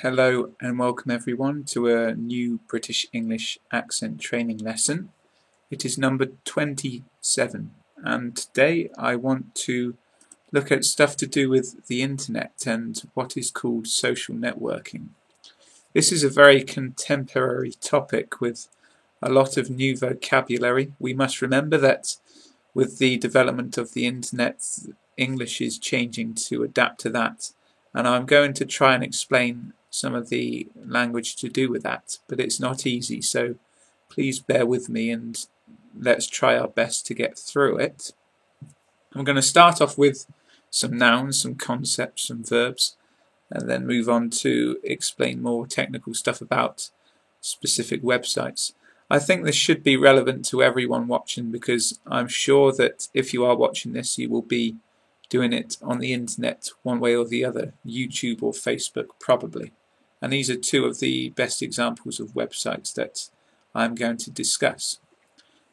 Hello and welcome everyone to a new British English accent training lesson. It is number 27 and today I want to look at stuff to do with the internet and what is called social networking. This is a very contemporary topic with a lot of new vocabulary. We must remember that with the development of the internet, English is changing to adapt to that, and I'm going to try and explain some of the language to do with that, but it's not easy, so please bear with me and let's try our best to get through it. I'm going to start off with some nouns, some concepts, some verbs, and then move on to explain more technical stuff about specific websites. I think this should be relevant to everyone watching because I'm sure that if you are watching this, you will be doing it on the internet one way or the other, YouTube or Facebook probably. And these are two of the best examples of websites that I'm going to discuss.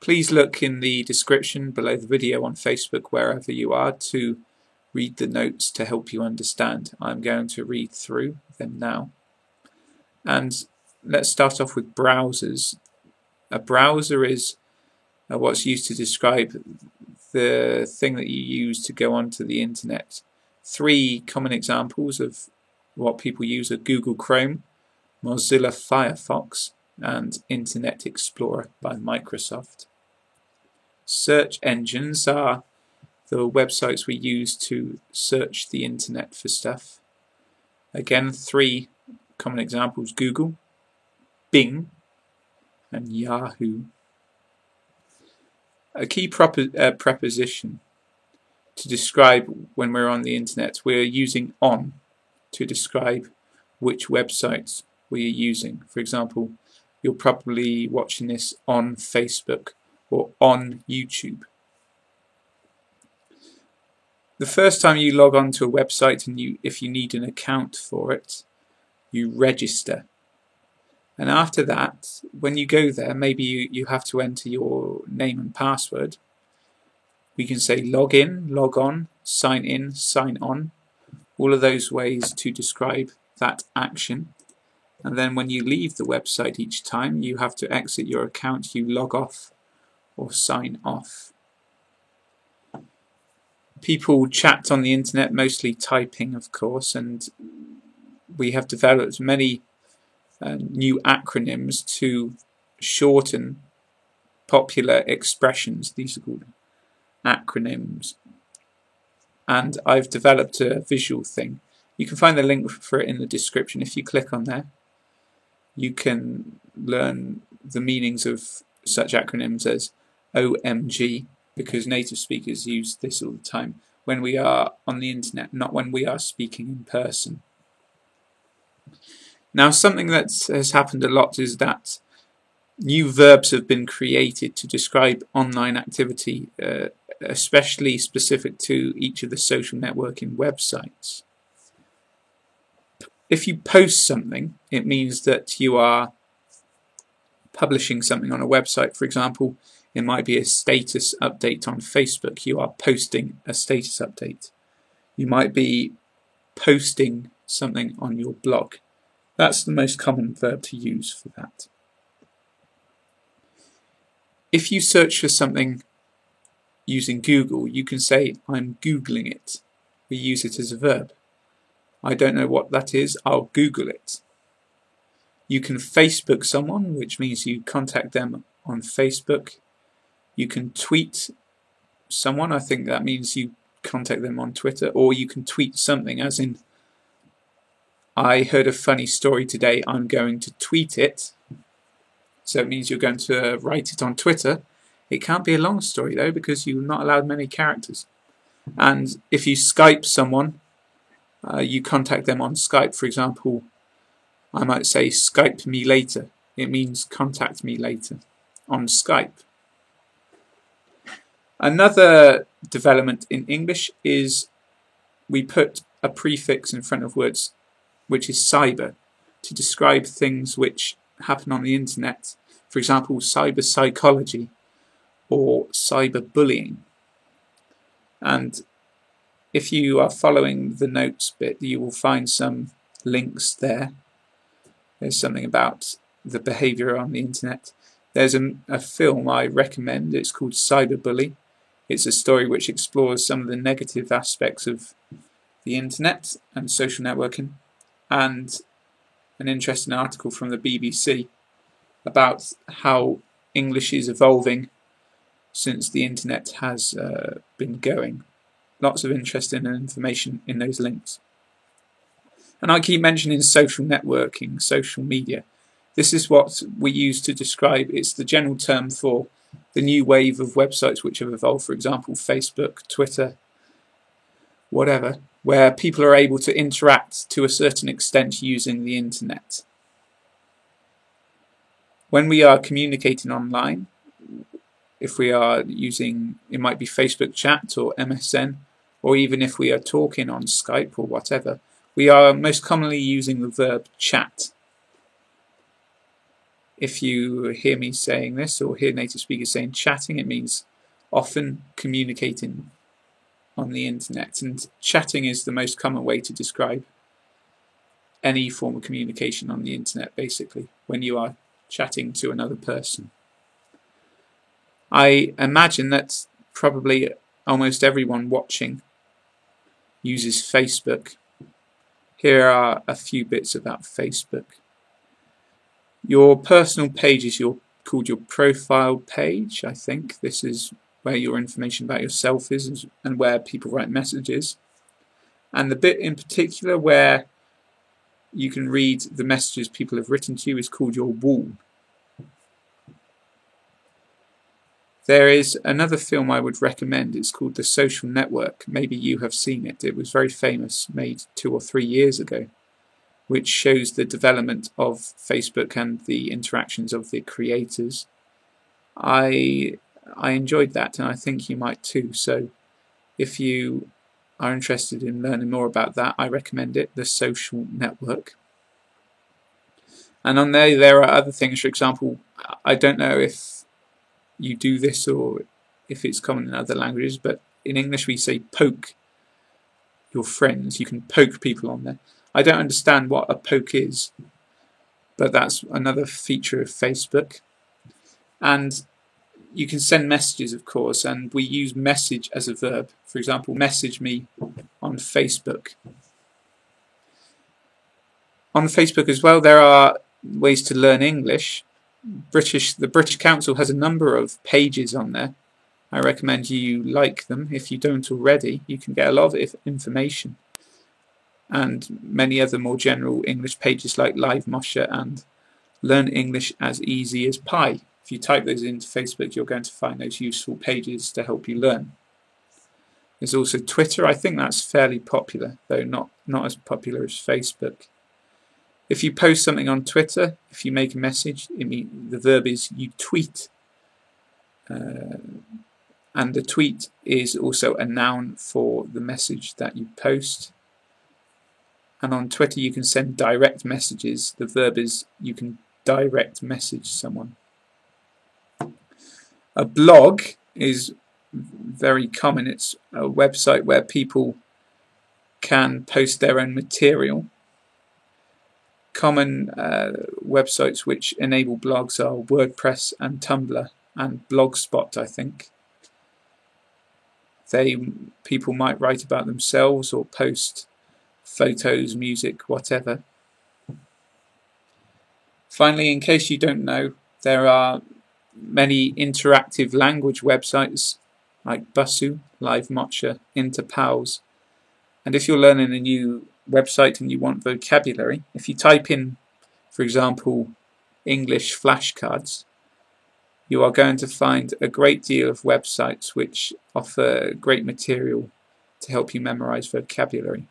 Please look in the description below the video on Facebook, wherever you are, to read the notes to help you understand. I'm going to read through them now. And let's start off with browsers. A browser is what's used to describe the thing that you use to go onto the internet. Three common examples of what people use are Google Chrome, Mozilla Firefox, and Internet Explorer by Microsoft. Search engines are the websites we use to search the internet for stuff. Again, three common examples: Google, Bing, and Yahoo. A key preposition to describe when we're on the internet, we're using on to describe which websites we are using. For example, you're probably watching this on Facebook or on YouTube. The first time you log on to a website and if you need an account for it, you register. And after that, when you go there, maybe you have to enter your name and password. We can say log in, log on, sign on. All of those ways to describe that action. And then when you leave the website each time, you have to exit your account, you log off or sign off. People chat on the internet, mostly typing, of course, and we have developed many new acronyms to shorten popular expressions. These are called acronyms. And I've developed a visual thing. You can find the link for it in the description. If you click on there, you can learn the meanings of such acronyms as OMG, because native speakers use this all the time when we are on the internet, not when we are speaking in person. Now, something that has happened a lot is that new verbs have been created to describe online activity, especially specific to each of the social networking websites. If you post something, it means that you are publishing something on a website. For example, it might be a status update on Facebook. You are posting a status update. You might be posting something on your blog. That's the most common verb to use for that. If you search for something using Google, you can say, I'm Googling it. We use it as a verb. I don't know what that is, I'll Google it. You can Facebook someone, which means you contact them on Facebook. You can tweet someone, I think that means you contact them on Twitter, or you can tweet something, as in, I heard a funny story today, I'm going to tweet it. So it means you're going to write it on Twitter. It can't be a long story though, because you're not allowed many characters. And if you Skype someone, you contact them on Skype. For example, I might say Skype me later. It means contact me later on Skype. Another development in English is we put a prefix in front of words which is cyber to describe things which happen on the internet. For example, cyber psychology or cyberbullying. And if you are following the notes bit, you will find some links there There's something about the behaviour on the internet. There's a film I recommend. It's called Cyberbully. It's a story which explores some of the negative aspects of the internet and social networking, and an interesting article from the BBC about how English is evolving since the internet has been going. Lots of interesting information in those links. And I keep mentioning social networking, social media. This is what we use to describe, it's the general term for the new wave of websites which have evolved, for example, Facebook, Twitter, whatever, where people are able to interact to a certain extent using the internet. When we are communicating online, if we are using, it might be Facebook chat or MSN, or even if we are talking on Skype or whatever, we are most commonly using the verb chat. If you hear me saying this or hear native speakers saying chatting, it means often communicating on the internet, and chatting is the most common way to describe any form of communication on the internet, basically, when you are chatting to another person. I imagine that probably almost everyone watching uses Facebook. Here are a few bits about Facebook. Your personal page is called your profile page, I think. This is where your information about yourself is and where people write messages. And the bit in particular where you can read the messages people have written to you is called your wall. There is another film I would recommend. It's called The Social Network. Maybe you have seen it. It was very famous, made 2 or 3 years ago, which shows the development of Facebook and the interactions of the creators. I enjoyed that, and I think you might too. So if you are interested in learning more about that, I recommend it, The Social Network. And on there are other things. For example, I don't know if you do this or if it's common in other languages, but in English we say poke your friends. You can poke people on there. I don't understand what a poke is, but that's another feature of Facebook. And you can send messages, of course, and we use message as a verb. For example, message me on Facebook. On Facebook as well, there are ways to learn English. The British Council has a number of pages on there. I recommend you like them. If you don't already, you can get a lot of information. And many other more general English pages like Live Moshe and Learn English as Easy as Pie. If you type those into Facebook, you're going to find those useful pages to help you learn. There's also Twitter. I think that's fairly popular, though not as popular as Facebook. If you post something on Twitter, if you make a message, the verb is you tweet. And the tweet is also a noun for the message that you post. And on Twitter you can send direct messages. The verb is you can direct message someone. A blog is very common. It's a website where people can post their own material. Common websites which enable blogs are WordPress and Tumblr and Blogspot, I think. People might write about themselves or post photos, music, whatever. Finally, in case you don't know, there are many interactive language websites like Busuu, Live Moshe, Interpals. And if you're learning a new website and you want vocabulary, if you type in, for example, English flashcards, you are going to find a great deal of websites which offer great material to help you memorize vocabulary.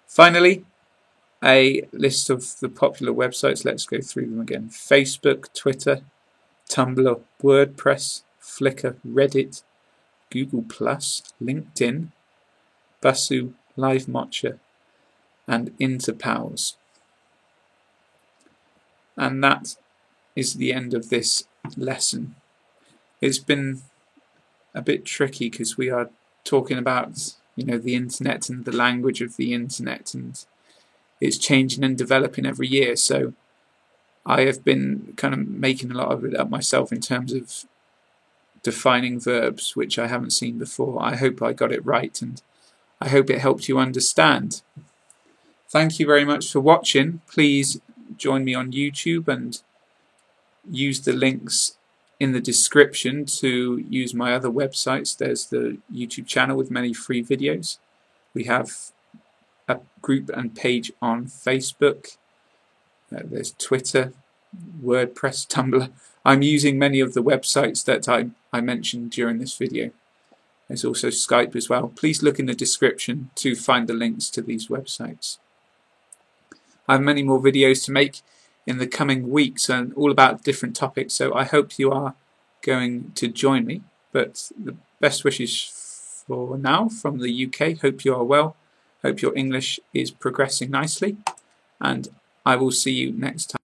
Finally, a list of the popular websites. Let's go through them again. Facebook, Twitter, Tumblr, WordPress, Flickr, Reddit, Google+, LinkedIn, Busuu, Live Moshe, and Interpals. And that is the end of this lesson. It's been a bit tricky because we are talking about, the internet and the language of the internet, and it's changing and developing every year. So I have been kind of making a lot of it up myself in terms of defining verbs, which I haven't seen before. I hope I got it right, and I hope it helped you understand. Thank you very much for watching. Please join me on YouTube and use the links in the description to use my other websites. There's the YouTube channel with many free videos. We have a group and page on Facebook. There's Twitter, WordPress, Tumblr. I'm using many of the websites that I mentioned during this video. There's also Skype as well. Please look in the description to find the links to these websites. I have many more videos to make in the coming weeks and all about different topics, so I hope you are going to join me. But the best wishes for now from the UK. Hope you are well. Hope your English is progressing nicely, and I will see you next time.